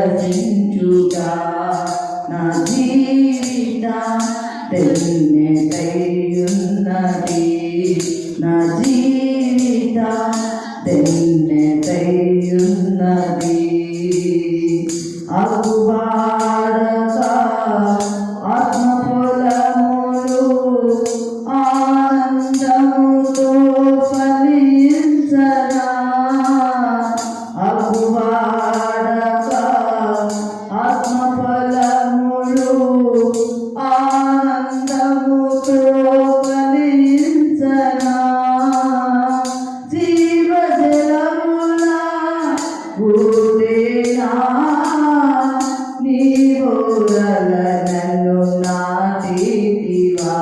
వికసించుట నా జీవిత ధన్యతయున్నది నా జీవిత ధన్యతయున్నది అగుబారక ఆత్మఫలములు ఆనందముతో ఫలించరా అగుబారక ఆత్మఫలములు ఆనందముతో ఫలించరా జీవజలముల ఊరేనా నీ ఊరల నన్ను నాటివా